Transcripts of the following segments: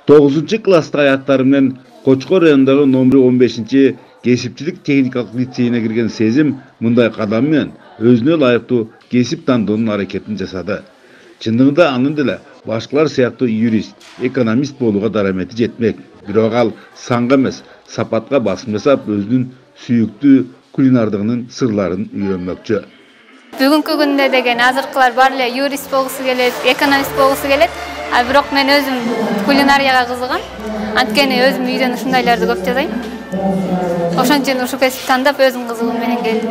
9 класста аяттары менен Кочкор районундагы номер 15 кесипчилик техникалык лицейине кирген Сезим мындай кадам менен өзүнө ылайыктуу кесип тандоонун аракетин жасады. Чындыгында анын деле башкалар сыяктуу юрист, экономист болууга дарамети жетмек. Бирок ал санга эмес, сапатка басым жасап, өзүнүн сүйүктүү кулинардыгынын сырларын үйрөнмөкчү. Бүгүнкү күндө деген азыркылар баары эле юрист болгусу келет, экономист болгусу келет. Бирок мен өзүм кулинарияга кызыгам. Анткени өзүм үйдөн ушундайларды көп жасайм. Ошон үчүн ушу кесипти тандап өзүм кызыгуу менен келдим.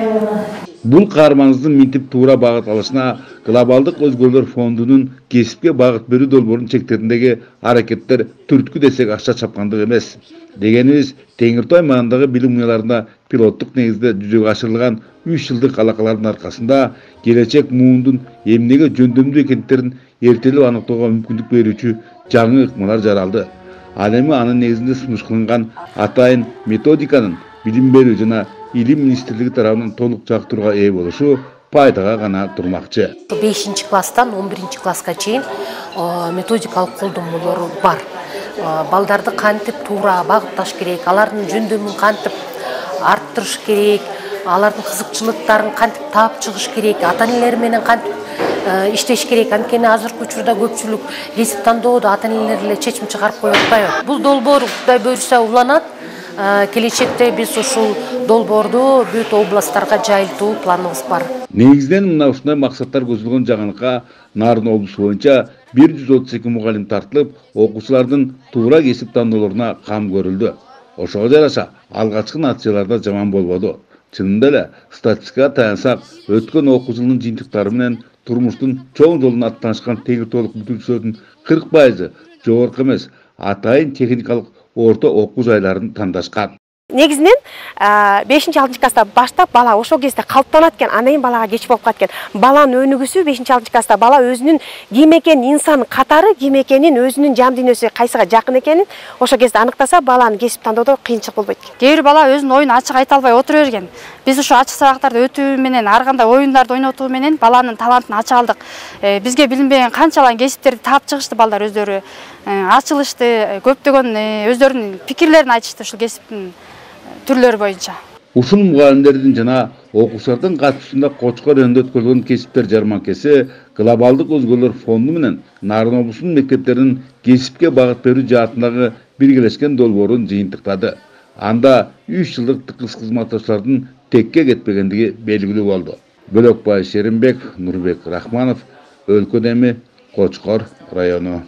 Бул каарманыбыздын минтип туура багыт алышына глобалдык өзгөрүүлөр фондунун кесипке багыт берүү долбоорунун чектериндеги аракеттер түрткү десек акча чапкандык эмес. Дегенибиз, Теңир Тоо аймагындагы билим уяларында пилоттук негизде жүзөгө ашырылган 3 жылдык алакалардын аркасында келечек муундун эмнеге жөндөмдүү экендиктерин эртелеп аныктоого мүмкүндүк берүүчү жаңы ыкмалар жаралды. Ал эми анын негизинде сунуш кылынган атайын методиканын билим берүү жана илим министрлиги тарабынан толук жактырууга ээ болушу пайдага гана турмакчы. 5 класстан 11 класска чейин методикалык колдонмолор бар. Балдарды кантип туура багытташ керек, алардын жөндөмүн кантип арттырыш керек, алардын кызыкчылыктарын кантип таап чыгыш керек, ата-энелер менен кантип иштеш керек. Анткени азыркы учурда көпчүлүк кесип тандоодо ата-энелер эле чечим чыгарып коюп атпайбы. Бул долбоор Кудай буйрса уланат. Келечекте биз ушул долбоорду бүт областтарга жайылтуу планыбыз бар. Негизинен мына ушундай максаттар көзөлгөн Жаңылыкка Нарын облусу боюнча 132 мугалим тартылып, окуучулардын туура кесип тандоолоруна кам көрүлдү. Ошого жараша алгачкы натыйжаларда жаман болбоду. Чынында эле статистикага таянсак, өткөн окуу жылынын жыйынтыктары менен турмуштун чоң жолуна аттанышкан Теңир Тоолук бүтүүчүлөрдүн 40% жогорку эмес, атайын техникалык орто окуу жайларын тандашкан. Негизинен 5-6 класста баштап бала ошол кезде калыптанат экен, андан кийин балага кеч болуп калат экен. Баланын өнүгүүсү 5-6 класста бала өзүнүн ким экенин, инсан катары ким экенин, өзүнүн жан дүйнөсү кайсыга жакын экенин ошол кезде аныктаса, баланын кесип тандоодо кыйынчылык болбойт. Кээ бир бала өзүнүн оюн ачык айта албай отура берген. Биз ушу ачык сабактарды өтүү менен, ар кандай оюндарды ойнотуу менен баланын талантын ача алдык. Бизге билинбеген канчалайн кесиптерди таап чыгышты балдар өздөрү. Ачылышты, көптөгөн өздөрүнүн пикирлерин айтышты ушул кесиптин түрлөрү боюнча. Ушул мугалимдердин жана окуучулардын катышуусунда Кочкор районунда өткөрүлгөн кесиптер жарманкеси глобалдык өзгөрүүлөр фонду менен Нарын облусунун мектептеринин кесипке багыт берүү жаатындагы биргелешкен долбоорун жыйынтыктады. Анда 3 жылдык тыкыз кызматташуулардын текке кетпегендиги белгилүү болду. Бөлөкбай Шеримбек, Нурбек Рахманов, Өлкө Деми, Кочкор району.